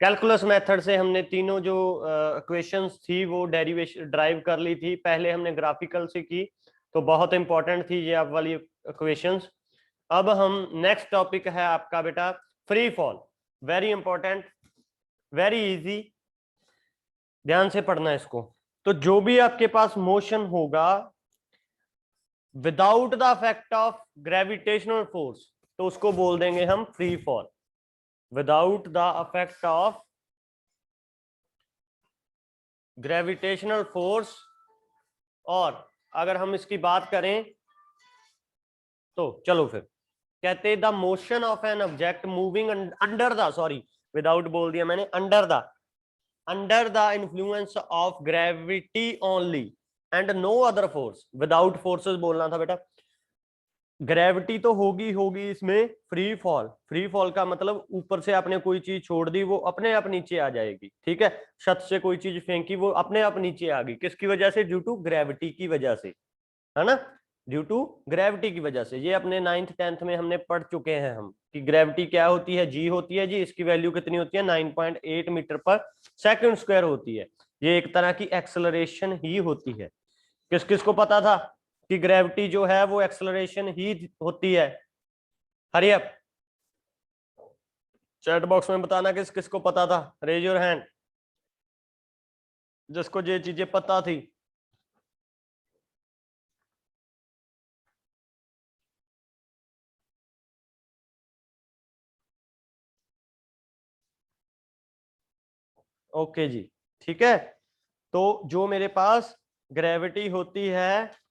Calculus method से हमने तीनों जो इक्वेशंस थी वो डेरिवेशन ड्राइव कर ली थी। पहले हमने ग्राफिकल से की, तो बहुत इंपॉर्टेंट थी ये आप वाली इक्वेशंस। अब हम नेक्स्ट टॉपिक है आपका बेटा free fall. Very important, very easy, ध्यान से पढ़ना इसको। तो जो भी आपके पास मोशन होगा without the effect of gravitational force, तो उसको बोल देंगे हम free fall. Without the effect of gravitational force, और अगर हम इसकी बात करें तो चलो फिर कहते the motion of an object moving under the, sorry without बोल दिया मैंने, under the influence of gravity only and no other force. Without forces बोलना था बेटा। ग्रेविटी तो होगी होगी इसमें, फ्री फॉल, फ्री फॉल का मतलब ऊपर से आपने कोई चीज छोड़ दी वो अपने आप नीचे आ जाएगी। ठीक है, छत से कोई चीज फेंकी वो अपने आप नीचे आ गई, किसकी वजह से? ड्यू टू ग्रेविटी की वजह से, है ना, ड्यू टू ग्रेविटी की वजह से। ये अपने 9th-10th में हमने पढ़ चुके हैं हम कि ग्रेविटी क्या होती है, जी होती है जी, इसकी वैल्यू कितनी होती है 9.8 मीटर पर सेकंड स्क्वायर होती है। ये एक तरह की एक्सेलरेशन ही होती है। किस किस को पता था कि ग्रेविटी जो है वो एक्सेलरेशन ही होती है? हरी अप, चैट बॉक्स में बताना किस किस को पता था, रेज योर हैंड जिसको ये चीजें पता थी। ओके जी, ठीक है। तो जो मेरे पास ग्रेविटी होती है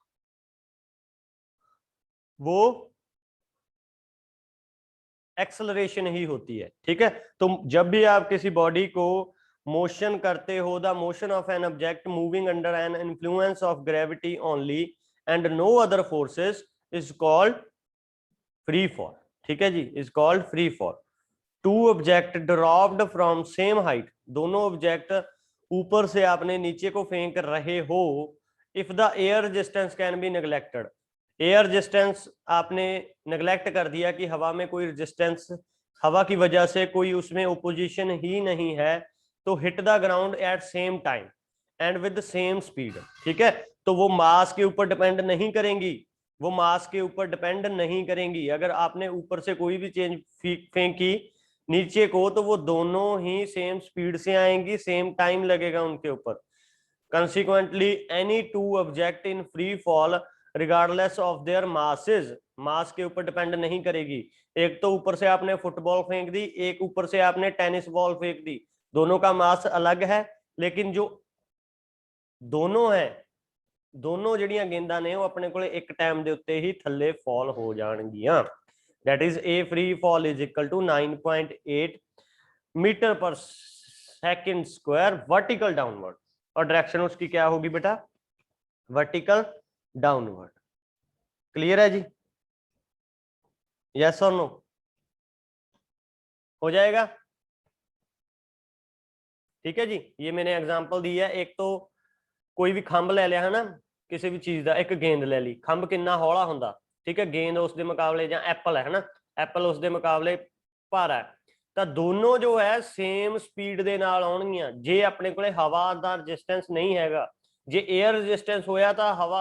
वो एक्सेलरेशन ही होती है। ठीक है, तो जब भी आप किसी बॉडी को मोशन करते हो, the motion of an object moving under an influence of gravity only and no other forces is called free fall. ठीक है जी, is called free fall. Two object dropped from same height, दोनों object ऊपर से आपने नीचे को फेंक रहे हो, if the air resistance can be neglected, air resistance आपने नेग्लेक्ट कर दिया कि हवा में कोई रेजिस्टेंस, हवा की वजह से कोई उसमें ओपोजिशन ही नहीं है, तो hit the ground eight same time and with same speed. ठीक है, तो वो मास के ऊपर डिपेंड नहीं करेंगी, वो मास के ऊपर डिपेंड नहीं करेंगी। अगर आपने ऊपर से कोई भी चेंज फेंकी नीचे को, तो वो दोनों ही सेम स्पीड से आएंगी, सेम टाइम लगेगा उनके ऊपर। Consequently any two object in free fall regardless of their masses, mass के ऊपर डिपेंड नहीं करेगी। एक तो ऊपर से आपने फुटबॉल फेंक दी, एक ऊपर से आपने टेनिस बॉल फेंक दी, दोनों का मास अलग है, लेकिन जो दोनों है, दोनों जड़ियां गेंदा ने वो अपने को एक टाइम ਦੇ ਉੱਤੇ ਹੀ ਥੱਲੇ ਫਾਲ ਹੋ ਜਾਣਗੀਆਂ। That is a free fall is equal to 9.8 metre per second square vertical downward, और डायरेक्शन उसकी क्या होगी बेटा? Vertical downward. क्लियर है जी? यस और नो? हो जाएगा? ठीक है जी, ये मैंने एग्जांपल दी है। एक तो कोई भी खंभ ले लिया है ना, किसी भी चीज का, एक गेंद ले ली, खंभ कितना हौला हुंदा, ठीक है, गेंद उसके मुकाबले, ਜਾਂ एप्पल है ना, एप्पल उसके मुकाबले ਭਾਰਾ है, ਤਾਂ ਦੋਨੋਂ जो है सेम स्पीड ਦੇ ਨਾਲ ਆਉਣਗੀਆਂ। ਜੇ ਆਪਣੇ ਕੋਲੇ ਹਵਾ ਦਾ ਰੈਜ਼ਿਸਟੈਂਸ ਨਹੀਂ ਹੈਗਾ, ਜੇ 에ਅਰ ਰੈਜ਼ਿਸਟੈਂਸ ਹੋਇਆ ਤਾਂ ਹਵਾ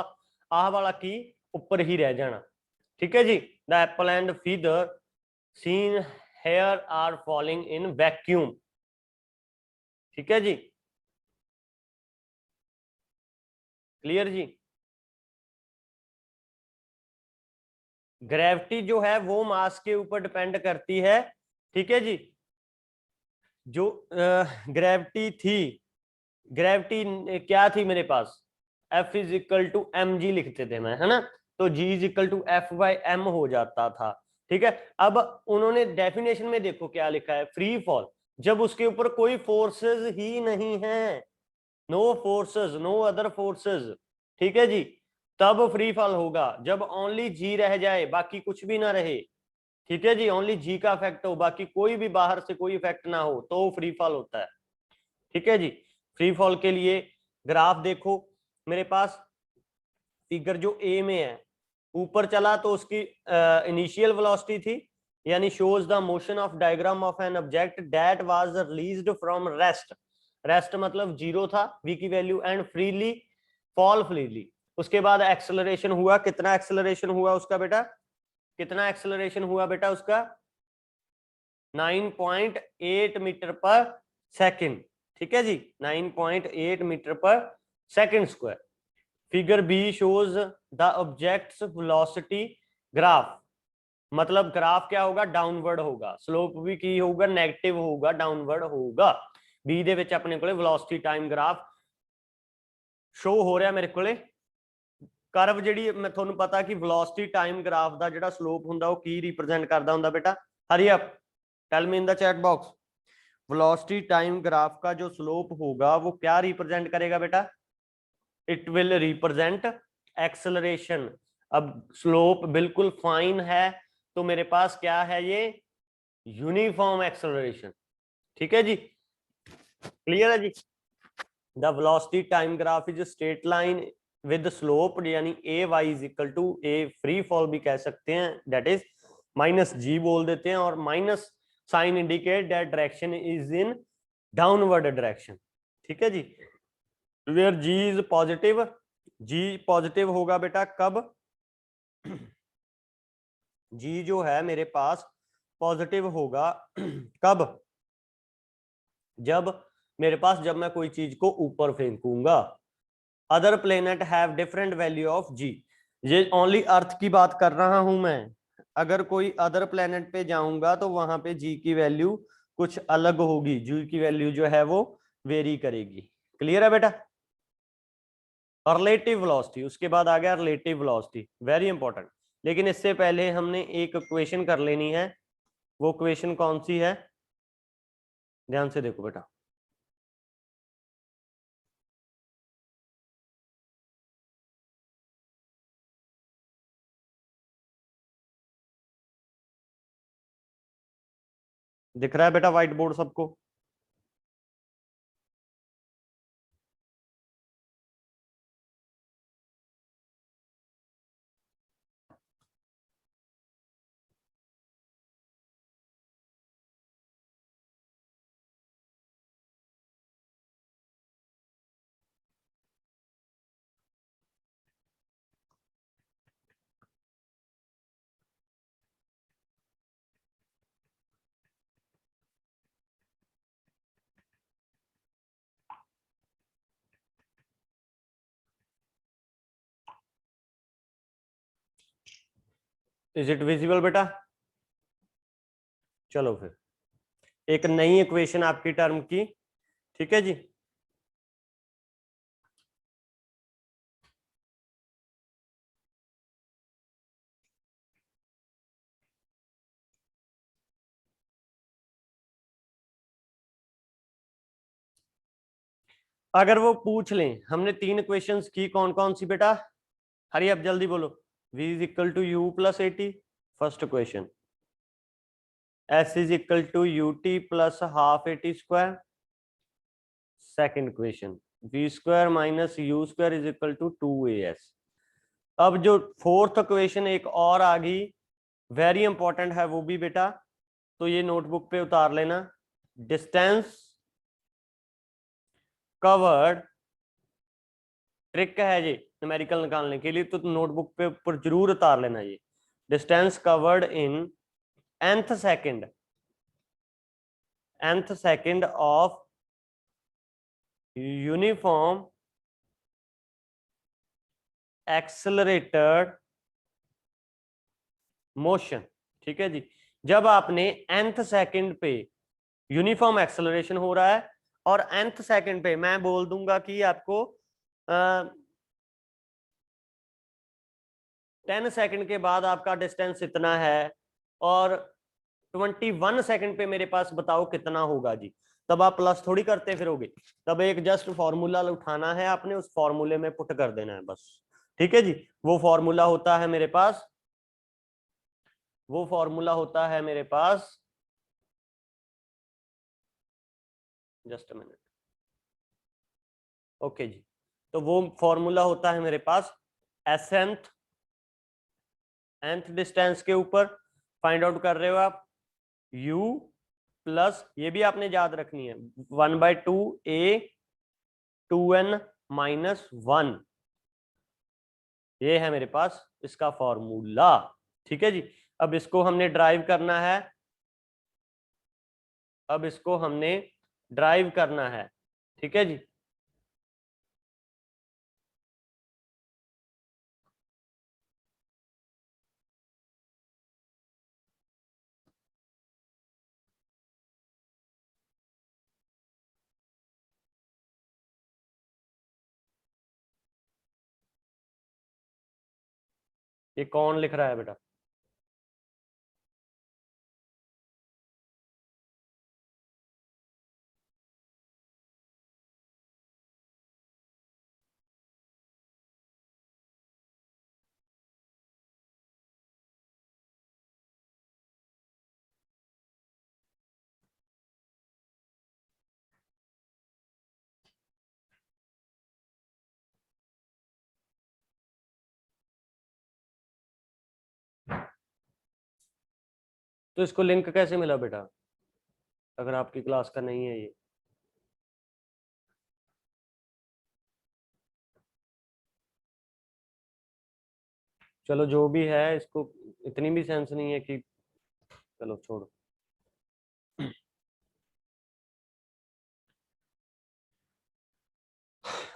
ਆਹ ਵਾਲਾ ਕੀ ਉੱਪਰ ਹੀ ਰਹਿ ਜਾਣਾ। ਠੀਕ ਹੈ ਜੀ, the apple and feather seen here are falling in vacuum. ठीक है जी, क्लियर जी? ग्रेविटी जो है वो मास के ऊपर डिपेंड करती है। ठीक है जी, जो ग्रेविटी थी, ग्रेविटी क्या थी मेरे पास? F is equal to m g लिखते थे मैं, है ना, तो G is equal to f by m हो जाता था। ठीक है, अब उन्होंने डेफिनेशन में देखो क्या लिखा है, फ्री फॉल, जब उसके ऊपर कोई फोर्सेस ही नहीं है, no forces, no other forces. ठीक है जी, तब फ्री फॉल होगा जब ओनली जी रह जाए, बाकी कुछ भी ना रहे। ठीक है जी, ओनली जी का इफेक्ट हो, बाकी कोई भी बाहर से कोई इफेक्ट ना हो, तो फ्री फॉल होता है। ठीक है जी, फ्री फॉल के लिए ग्राफ देखो मेरे पास, फिगर जो ए में है, ऊपर चला तो उसकी इनिशियल वेलोसिटी थी, यानी shows the motion of diagram of an object that was released from rest. Rest मतलब जीरो था v की value, and freely fall freely. उसके बाद एक्सेलरेशन हुआ. कितना एक्सेलरेशन हुआ उसका बेटा? कितना एक्सेलरेशन हुआ बेटा उसका? 9.8 मीटर पर सेकंड. ठीक है जी, 9.8 metre per second square. Figure b shows the object's velocity graph. मतलब ग्राफ क्या होगा? डाउनवर्ड होगा. स्लोप भी की होगा नेगेटिव होगा, डाउनवर्ड होगा. बी ਦੇ ਵਿੱਚ ਆਪਣੇ ਕੋਲੇ वेलोसिटी टाइम ग्राफ शो हो रहा मेरे ਕੋਲੇ. ਕਰਵ ਜਿਹੜੀ ਮੈਂ ਤੁਹਾਨੂੰ ਪਤਾ ਕਿ वेलोसिटी टाइम ग्राफ ਦਾ ਜਿਹੜਾ ਸਲੋਪ ਹੁੰਦਾ ਉਹ ਕੀ ਰਿਪਰੈਜ਼ੈਂਟ ਕਰਦਾ ਹੁੰਦਾ बेटा? Hurry up, tell me in the chat box. Velocity time graph का जो स्लोप होगा वो क्या रिप्रेजेंट करेगा बेटा? It will represent acceleration. अब स्लोप बिल्कुल फाइन है तो मेरे पास क्या है? ये यूनिफॉर्म एक्सेलरेशन. ठीक है जी, क्लियर है जी. The velocity time graph is straight line with slope, यानी a y is equal to a free fall भी कह सकते हैं, दैट इज माइनस जी बोल देते हैं, और minus sign indicate that direction is in downward direction. ठीक है जी. Where g is positive. G positive होगा बेटा कब? जी जो है मेरे पास पॉजिटिव होगा कब? जब मेरे पास, जब मैं कोई चीज को ऊपर फेंकूंगा. Other planet have different value of g. ये ओनली अर्थ की बात कर रहा हूं मैं. अगर कोई अदर प्लेनेट पे जाऊंगा तो वहां पे जी की वैल्यू कुछ अलग होगी. जी की वैल्यू जो है वो वेरी करेगी. क्लियर है बेटा? रिलेटिव वेलोसिटी, उसके बाद आ गया रिलेटिव वेलोसिटी, वेरी इंपॉर्टेंट. लेकिन इससे पहले हमने एक इक्वेशन कर लेनी है. वो इक्वेशन कौन सी है? ध्यान से देखो बेटा. दिख रहा है बेटा व्हाइट बोर्ड सबको? इज इट विजिबल बेटा? चलो फिर एक नई इक्वेशन आपकी टर्म की. ठीक है जी. अगर वो पूछ लें हमने तीन इक्वेशंस की, कौन कौन सी बेटा? हरी अब जल्दी बोलो. v is equal to u plus a t, first equation. s is equal to u t plus half a t square, second equation. v square minus u square is equal to 2as. अब जो fourth equation एक और आ गई, very important है वो भी बेटा, तो ये नोटबुक पे उतार लेना. डिस्टेंस कवर्ड, ट्रिक है ये न्यूमेरिकल निकालने के लिए, तो नोटबुक पे ऊपर जरूर उतार लेना. ये distance covered in nth second of uniform accelerated motion. ठीक है जी. जब आपने nth सेकंड पे यूनिफॉर्म एक्सेलरेशन हो रहा है, और nth सेकंड पे मैं बोल दूंगा कि आपको 10 सेकंड के बाद आपका डिस्टेंस इतना है, और 21 सेकंड पे मेरे पास बताओ कितना होगा जी. तब आप प्लस थोड़ी करते फिरोगे. तब एक जस्ट फॉर्मूला उठाना है आपने, उस फॉर्मूले में पुट कर देना है बस. ठीक है जी. वो फॉर्मूला होता है मेरे पास, वो फॉर्मूला होता है मेरे पास, जस्ट अ मिनट. ओके जी. तो वो फॉर्मूला होता है मेरे पास nth डिस्टेंस के ऊपर फाइंड आउट कर रहे हो आप, u प्लस, ये भी आपने याद रखनी है, 1/2 a 2n माइनस 1, ये है मेरे पास इसका फॉर्मूला। ठीक है जी, अब इसको हमने ड्राइव करना है, अब इसको हमने ड्राइव करना है। ठीक है जी, ये कौन लिख रहा है बेटा? तो इसको लिंक कैसे मिला बेटा, अगर आपकी क्लास का नहीं है ये? चलो जो भी है, इसको इतनी भी सेंस नहीं है कि, चलो छोड़ो।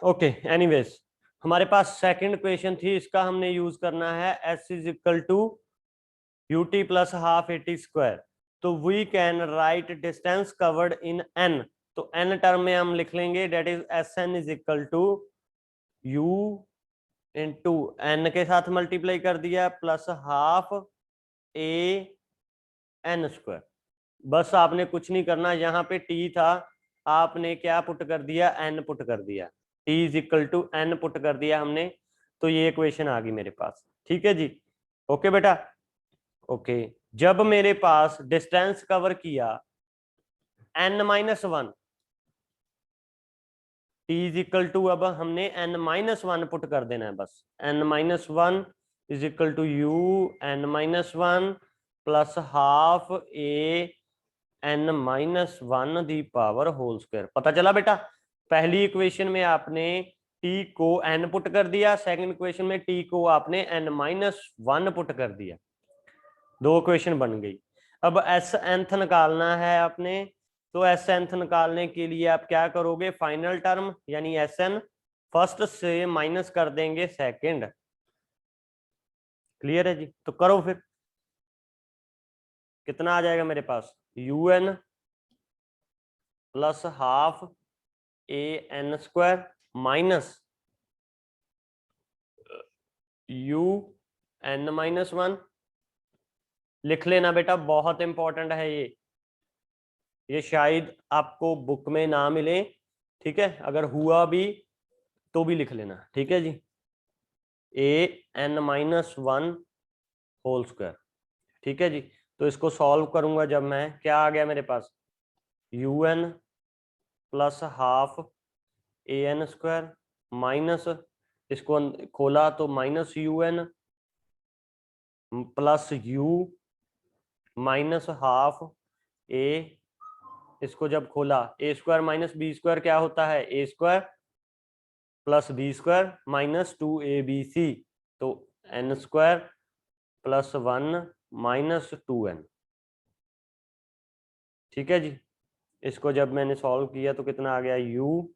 ओके एनीवेज, हमारे पास सेकंड क्वेश्चन थी, इसका हमने यूज करना है s is equal to ut plus half eighty square. तो we can write distance covered in n, तो n टर्म में हम लिख लेंगे that is sn is equal to u into n के साथ मल्टीप्लाई कर दिया plus half a n square. बस आपने कुछ नहीं करना, यहाँ पे t था, आपने क्या पुट कर दिया, n पुट कर दिया, t is equal to n put कर दिया हमने, तो ये इक्वेशन आ गई मेरे पास। ठीक है जी, ओके बेटा, ओके। जब मेरे पास डिस्टेंस कवर किया n-1, t is equal to, अब हमने n-1 पुट कर देना है बस, n-1 is equal to u n-1 plus half a n-1 the power whole square. पता चला बेटा, पहली इक्वेशन में आपने t को n पुट कर दिया, सेकंड इक्वेशन में t को आपने n-1 पुट कर दिया, दो इक्वेशन बन गई। अब एस nth निकालना है आपने, तो एस nth निकालने के लिए आप क्या करोगे, फाइनल टर्म यानी एस एन फर्स्ट से माइनस कर देंगे सेकंड। क्लियर है जी, तो करो फिर, कितना आ जाएगा मेरे पास, u n plus half a n square minus u n-1। लिख लेना बेटा, बहुत इंपॉर्टेंट है ये शायद आपको बुक में ना मिले, ठीक है, अगर हुआ भी तो भी लिख लेना। ठीक है जी, a n-1 होल स्क्वायर। ठीक है जी, तो इसको सॉल्व करूंगा जब मैं, क्या आ गया मेरे पास, u n plus half a n square minus, इसको खोला तो minus u n plus u minus half a, इसको जब खोला a square minus b square क्या होता है, a square plus b square minus 2abc, तो N square plus 1 minus 2n। ठीक है जी, इसको जब मैंने सॉल्व किया तो कितना आ गया, u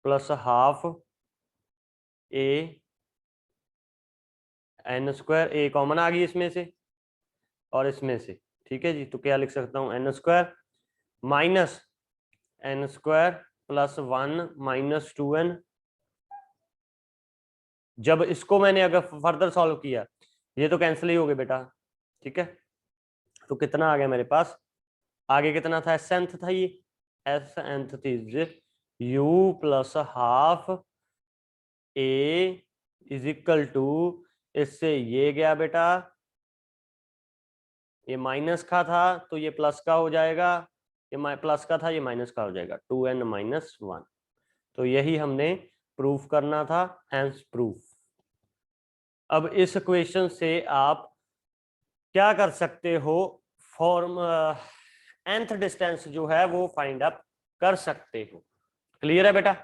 plus half a n square, A common आ गई इसमें से और इसमें से। ठीक है जी, तो क्या लिख सकता हूँ, n square minus n square plus 1 minus 2n। जब इसको मैंने अगर फर्दर सॉल्व किया, ये तो कैंसिल ही हो गए बेटा। ठीक है, तो कितना आ गया मेरे पास, आगे कितना था, एस nth था ये, s nth is u plus half a is equal to, इससे ये गया बेटा, ये माइनस का था तो ये प्लस का हो जाएगा, ये प्लस का था ये माइनस का हो जाएगा, 2n-1। तो यही हमने प्रूफ करना था, हेंस प्रूफ। अब इस क्वेश्चन से आप क्या कर सकते हो, फॉर्म nth डिस्टेंस जो है वो फाइंड अप कर सकते हो। क्लियर है बेटा,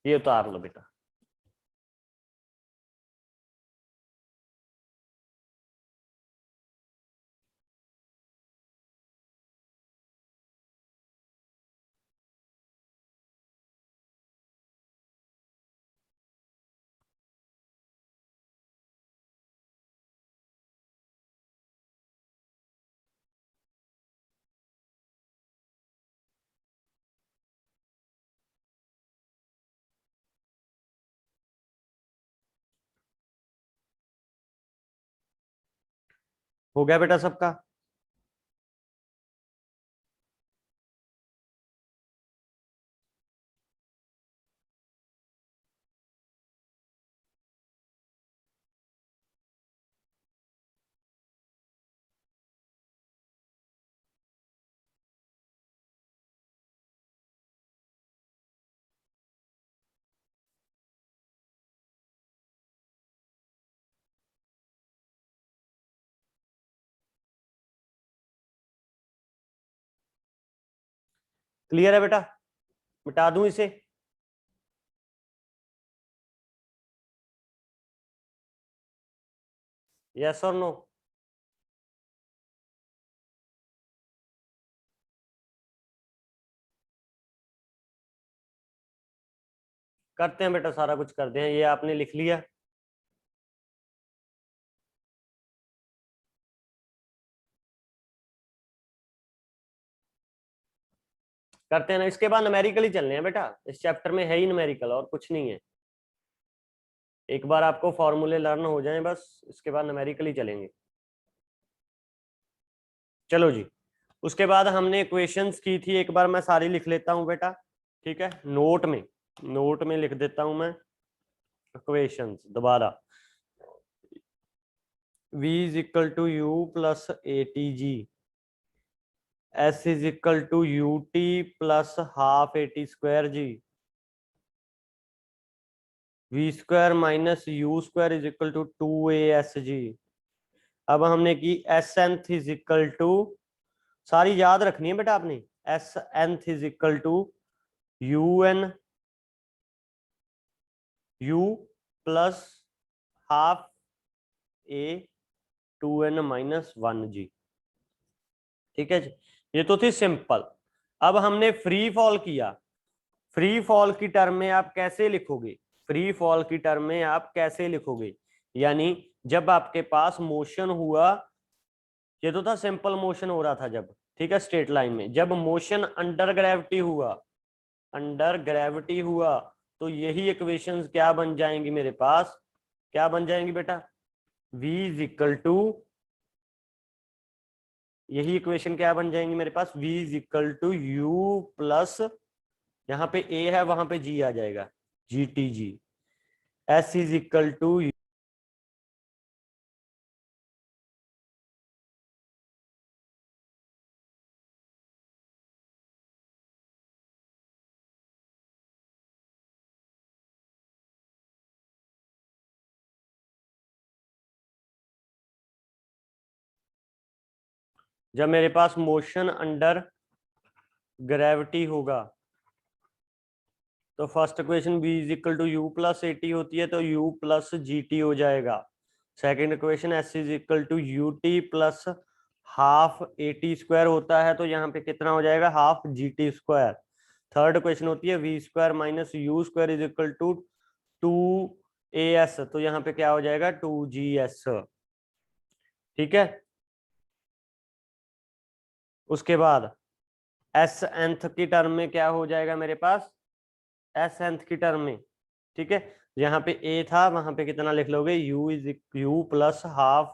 ये उतार लो बेटा। हो गया बेटा सबका? क्लियर है बेटा, मिटा दूं इसे? यस और नो? करते हैं बेटा, सारा कुछ करते हैं। ये आपने लिख लिया? करते हैं ना, इसके बाद न्यूमेरिकल ही चलने हैं बेटा, इस चैप्टर में है ही न्यूमेरिकल और कुछ नहीं है। एक बार आपको फॉर्मूले लर्न हो जाएं बस, इसके बाद न्यूमेरिकल ही चलेंगे। चलो जी, उसके बाद हमने इक्वेशंस की थी, एक बार मैं सारी लिख लेता हूं बेटा, ठीक है? नोट में लिख देता हूं मैं इक्वेशंस दोबारा। v is equal to u plus a t जी, s is equal to u t plus half a t square जी, v square minus u square is equal to two a s जी। अब हमने की s nth is equal to, सारी याद रखनी है बेटा आपने, s nth is equal to u n u plus half a two n minus one जी। ठीक है जी, ये तो थी सिंपल। अब हमने फ्री फॉल किया। फ्री फॉल की टर्म में आप कैसे लिखोगे? फ्री फॉल की टर्म में आप कैसे लिखोगे? यानी जब आपके पास मोशन हुआ, ये तो था सिंपल मोशन हो रहा था जब, ठीक है, स्ट्रेट लाइन में। जब मोशन अंडर ग्रेविटी हुआ, अंडर ग्रेविटी हुआ, तो यही इक्वेशंस क्या बन जाएंगी मेरे पास? क्या बन जाएंगी बेटा? v इज इक्वल टू, यही इक्वेशन क्या बन जाएंगी मेरे पास? v is equal to u plus, यहाँ पे a है वहां पे g आ जाएगा, g t g. s is equal to, जब मेरे पास मोशन अंडर ग्रेविटी होगा तो first equation v is equal to u plus a t होती है, तो u प्लस जी टी हो जाएगा। Second equation s is equal to u t plus half a t square होता है, तो यहाँ पे कितना हो जाएगा? Half g t square. Third equation होती है v square minus u square is equal to two a s, तो यहाँ पे क्या हो जाएगा? Two g s. ठीक है, उसके बाद एस एंथ की टर्म में क्या हो जाएगा मेरे पास? एस एंथ की टर्म में, ठीक है, यहाँ पे ए था वहां पे कितना लिख लोगे? U is u plus half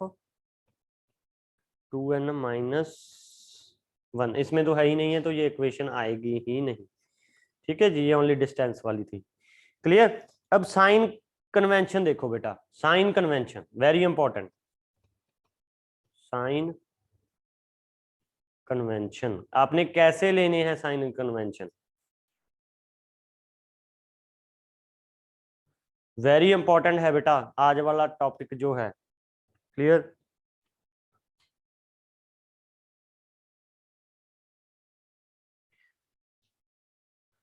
two n minus one, इसमें तो है ही नहीं है तो ये इक्वेशन आएगी ही नहीं। ठीक है जी, ये ओनली डिस्टेंस वाली थी। क्लियर? अब साइन कन्वेंशन देखो बेटा, sign convention very important. Sign convention आपने कैसे लेने हैं? साइन कन्वेंशन वेरी इंपॉर्टेंट है बेटा, आज वाला टॉपिक जो है। क्लियर?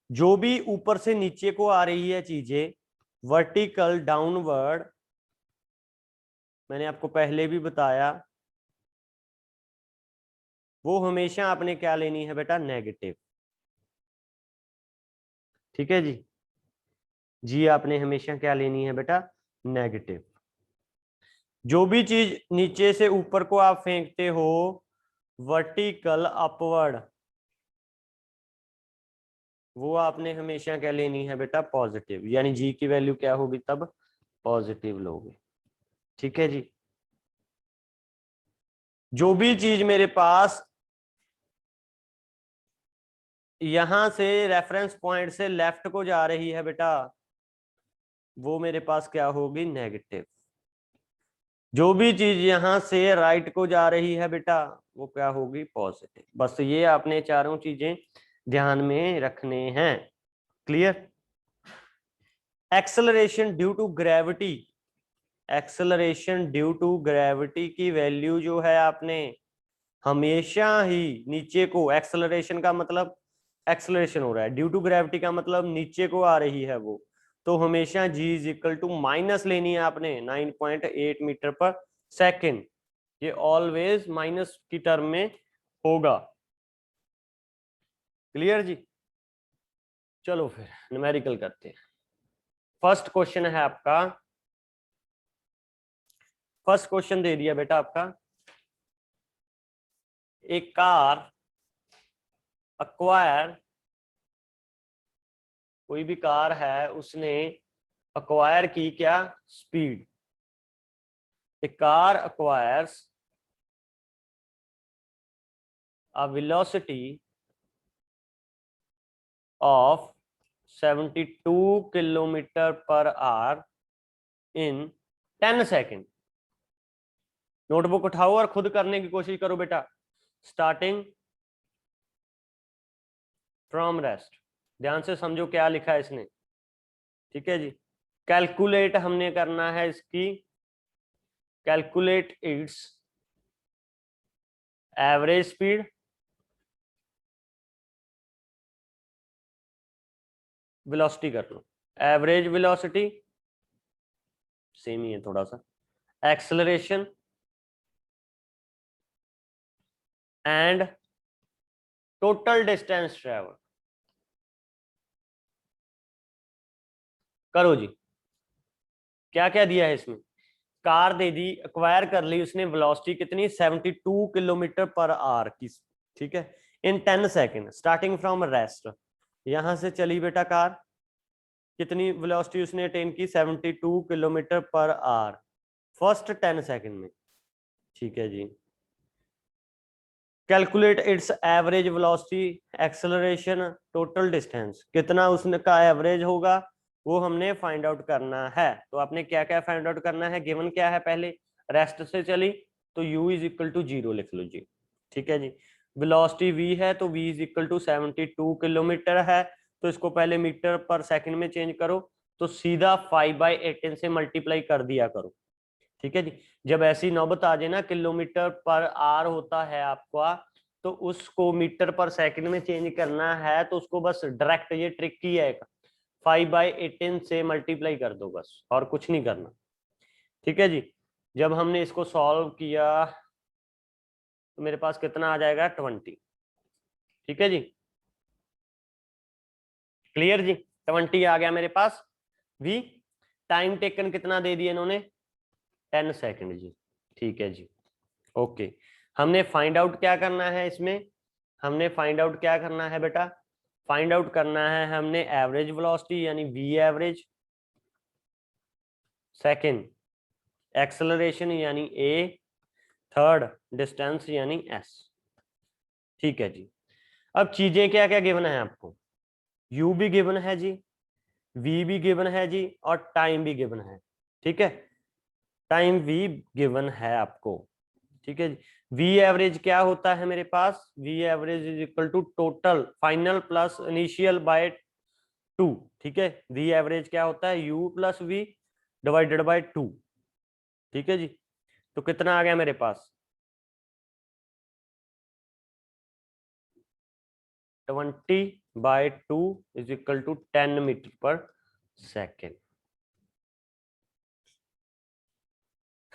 जो भी ऊपर से नीचे को आ रही है चीजें, वर्टिकल डाउनवर्ड, मैंने आपको पहले भी बताया, वो हमेशा आपने क्या लेनी है बेटा, नेगेटिव। ठीक है जी, जी आपने हमेशा क्या लेनी है बेटा, नेगेटिव। जो भी चीज नीचे से ऊपर को आप फेंकते हो, वर्टिकल अपवर्ड, वो आपने हमेशा क्या लेनी है बेटा, पॉजिटिव, यानी जी की वैल्यू क्या होगी तब, पॉजिटिव लोगे। ठीक है जी। जो भी चीज मेरे पास यहां से रेफरेंस पॉइंट से लेफ्ट को जा रही है बेटा, वो मेरे पास क्या होगी, नेगेटिव। जो भी चीज यहां से राइट को जा रही है बेटा, वो क्या होगी, पॉजिटिव। बस ये आपने चारों चीजें ध्यान में रखने हैं। Clear. Acceleration due to gravity, acceleration due to gravity की वैल्यू जो है आपने हमेशा ही नीचे को, एक्सेलरेशन का मतलब एक्सेलरेशन हो रहा है, ड्यू टू ग्रेविटी का मतलब नीचे को आ रही है वो, तो हमेशा g is equal to minus लेनी है आपने 9.8 मीटर पर सेकेंड। ये ऑलवेज माइनस की टर्म में होगा। क्लियर जी। चलो फिर न्यूमेरिकल करते हैं। फर्स्ट क्वेश्चन है आपका, फर्स्ट क्वेश्चन दे दिया बेटा आपका, एक कार अक्वायर, कोई भी कार है उसने अक्वायर की क्या, speed. A car acquires a velocity of 72 kilometre per hour in 10 second. Notebook उठाओ और खुद करने की कोशिश करो बेटा। स्टार्टिंग फ्रॉम रेस्ट, ध्यान से समझो क्या लिखा है इसने। ठीक है जी। कैलकुलेट हमने करना है इसकी, calculate its average speed, velocity कर लो, एवरेज वेलोसिटी सेम ही है थोड़ा सा, acceleration and total distance travel. करो जी, क्या क्या दिया है इसमें। कार दे दी, एक्वायर कर ली उसने, वेलोसिटी कितनी, 72 किलोमीटर पर आवर की। ठीक है, इन 10 सेकेंड, स्टार्टिंग फ्रॉम रेस्ट, यहां से चली बेटा कार, कितनी वेलोसिटी उसने अटेन की, 72 kilometre per hour first 10 second में। ठीक है जी। Calculate its average velocity, acceleration, total distance, कितना उसने का एवरेज होगा वो हमने फाइंड आउट करना है। तो आपने क्या क्या फाइंड आउट करना है, गिवन क्या है, पहले रेस्ट से चली तो u इज इक्वल टू 0 लिख लो जी। ठीक है जी। वेलोसिटी v है तो v is equal to 72 kilometre है, तो इसको पहले मीटर पर सेकंड में चेंज करो, तो सीधा 5/18 से मल्टीप्लाई कर दिया करो। ठीक है जी। जब ऐसी नौबत आ जाए ना, किलोमीटर पर आवर होता है आपका, तो उसको मीटर पर सेकंड में चेंज करना है, तो उसको बस डायरेक्ट, ये ट्रिक की है, 5/18 से मल्टीप्लाई कर दो बस, और कुछ नहीं करना। ठीक है जी। जब हमने इसको सॉल्व किया तो मेरे पास कितना आ जाएगा, 20। ठीक है जी। क्लियर जी, 20 आ गया मेरे पास। वी टाइम टेकन कितना दे दिया इन्होंने, 10 सेकेंड जी। ठीक है जी। ओके, हमने फाइंड आउट क्या करना है इसमें, हमने फाइंड आउट क्या करना है बेटा, फाइंड आउट करना है हमने एवरेज वेलोसिटी यानी वी एवरेज, सेकंड एक्सेलरेशन यानी ए, थर्ड डिस्टेंस यानी एस। ठीक है जी। अब चीजें क्या क्या गिवन है आपको, यू भी गिवन है जी, वी भी गिवन है जी, और टाइम भी गिवन है। ठीक है, टाइम वी गिवन है आपको। ठीक है जी। वी एवरेज क्या होता है मेरे पास, v average is equal to total final plus initial by 2। ठीक है, वी एवरेज क्या होता है, u plus v divided by 2। ठीक है जी। तो कितना आ गया मेरे पास, 20/2 is equal to 10 metre per second.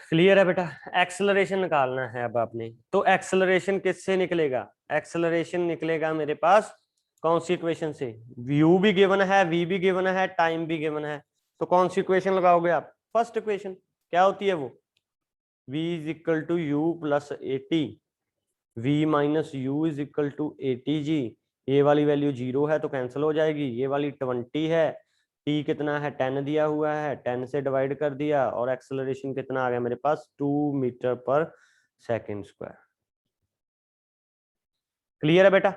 Clear है बेटा? एक्सेलरेशन निकालना है अब आपने, तो एक्सेलरेशन किससे निकलेगा? एक्सेलरेशन निकलेगा मेरे पास कौन सी इक्वेशन से? u भी गिवन है, v भी गिवन है, टाइम भी गिवन है, तो कौन सी इक्वेशन लगाओगे आप? First equation. क्या होती है वो? v is equal to u plus a t, v minus u is equal to a t g. ये वाली वैल्यू 0 है तो कैंसिल हो जाएगी, ये वाली 20 है, t कितना है 10 दिया हुआ है, 10 से डिवाइड कर दिया, और एक्सेलरेशन कितना आ गया मेरे पास? 2 metre per second square. Clear है बेटा?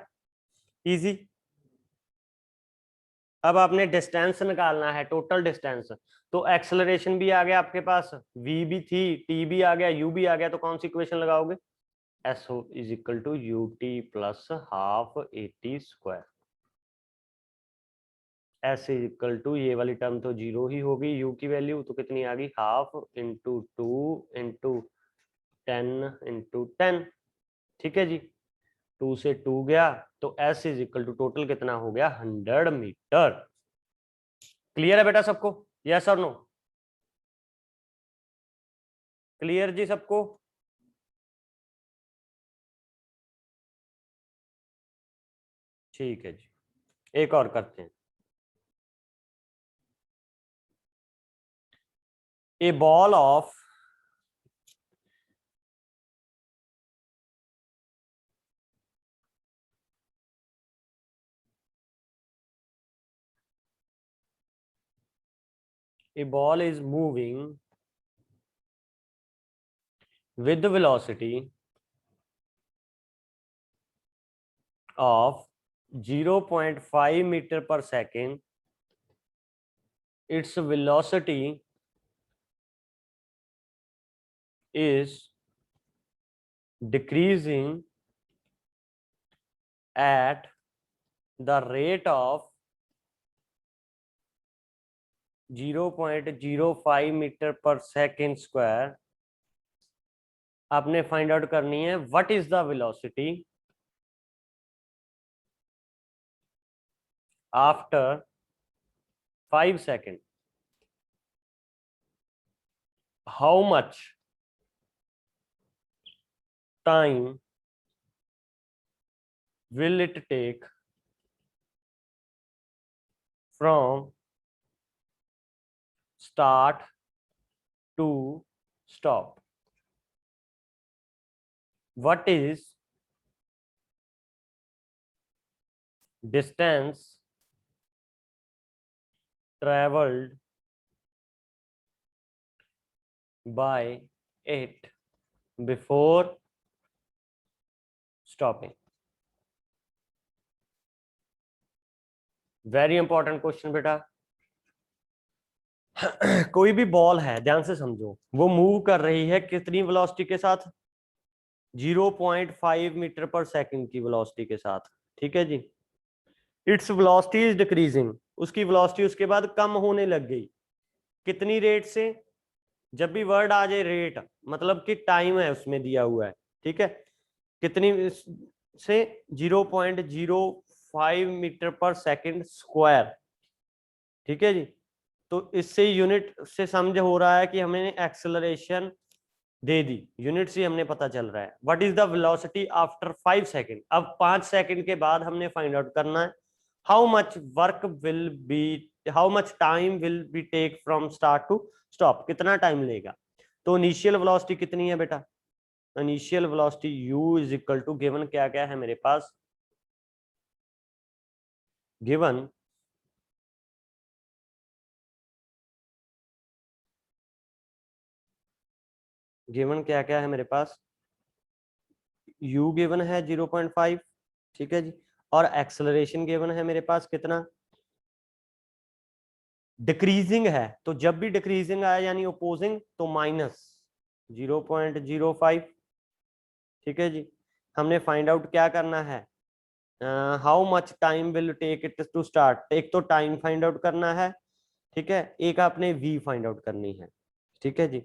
इजी। अब आपने डिस्टेंस निकालना है, टोटल डिस्टेंस, तो एक्सेलरेशन भी आ गया आपके पास, v भी थी, t भी आ गया, u भी आ गया, तो कौन सी इक्वेशन लगाओगे? s is equal to u t plus half eighty square. s is equal to, ये वाली टर्म तो 0 ही होगी, u की वैल्यू तो कितनी आ गई? हाफ इंटू 2 इंटू 10 ठीक है जी, 2 से 2 गया, तो s is equal to total कितना हो गया? 100 मीटर। क्लियर है बेटा सबको? यस और नो? क्लियर जी सबको? ठीक है जी, एक और करते हैं। A ball of a ball is moving with the velocity of 0.5 meter per second. Its velocity is decreasing at the rate of 0.05 metre per second square. आपने फाइंड आउट करनी है what is the velocity after 5 second, how much time will it take from start to stop? What is distance traveled by it before stopping? Very important question बेटा। कोई भी ball है, ध्यान से समझो, वो मूव कर रही है कितनी वेलोसिटी के साथ? 0.5 मीटर पर सेकंड की वेलोसिटी के साथ, ठीक है जी। इट्स वेलोसिटी इज डिक्रीजिंग, उसकी वेलोसिटी उसके बाद कम होने लग गई। कितनी रेट से? जब भी वर्ड आ जाए रेट, मतलब कि टाइम है उसमें दिया हुआ है, ठीक है, कितनी से? 0.05 मीटर पर सेकंड स्क्वायर, ठीक है जी। तो इससे यूनिट से समझ हो रहा है कि हमें एक्सेलरेशन दे दी, यूनिट से हमने पता चल रहा है what is the velocity after 5 second. अब 5 सेकंड के बाद हमने फाइंड आउट करना है how much work will be, how much time will be take from start to stop, कितना टाइम लेगा। तो इनिशियल वेलोसिटी कितनी है बेटा? Initial velocity u is equal to, given क्या क्या है मेरे पास? गिवन क्या क्या है मेरे पास? u गिवन है 0.5, ठीक है जी, और एक्सेलरेशन गिवन है मेरे पास कितना? डिक्रीजिंग है, तो जब भी डिक्रीजिंग आया यानी ओपोजिंग, तो माइनस 0.05, ठीक है जी। हमने फाइंड आउट क्या करना है? How much time will take it to start, एक तो टाइम फाइंड आउट करना है, ठीक है, एक आपने v फाइंड आउट करनी है, ठीक है जी।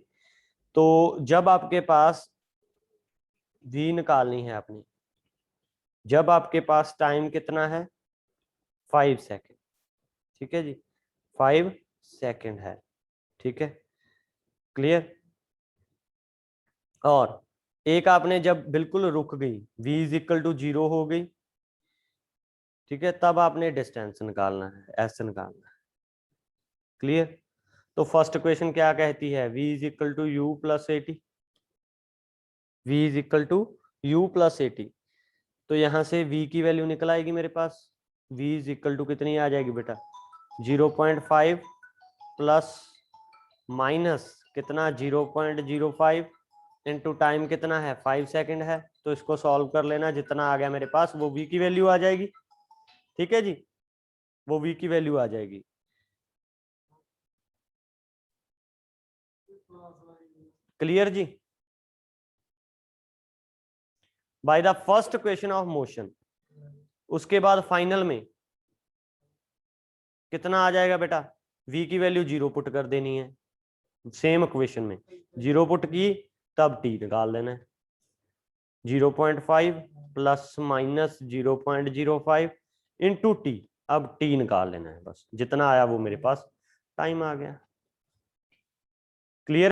तो जब आपके पास v निकालनी है आपने, जब आपके पास टाइम कितना है 5 सेकेंड, ठीक है जी, 5 सेकेंड है, ठीक है, क्लियर। और एक आपने जब बिल्कुल रुक गई, v इज इक्वल टू 0 हो गई, ठीक है, तब आपने डिस्टेंस निकालना है, s निकालना है, क्लियर। तो फर्स्ट क्वेश्चन क्या कहती है, v is equal to u plus 80, v is equal to u plus 80। तो यहां से v की वैल्यू निकल आएगी मेरे पास, v इज इक्वल टू कितनी आ जाएगी बेटा, 0.5 प्लस माइनस कितना 0.05 इंटू टाइम कितना है 5 सेकेंड है। तो इसको सॉल्व कर लेना, जितना आ गया मेरे पास वो v की वैल्यू आ जाएगी, ठीक है जी, वो v की वैल्यू आ जाएगी। क्लियर जी। By the first question of motion, उसके बाद फाइनल में कितना आ जाएगा बेटा, v की वैल्यू 0 पुट कर देनी है, सेम इक्वेशन में 0 पुट की तब t निकाल लेना है, 0.5 प्लस माइनस 0.05 इंटू टी, अब t निकाल लेना है, बस जितना आया वो मेरे पास टाइम आ गया, क्लियर।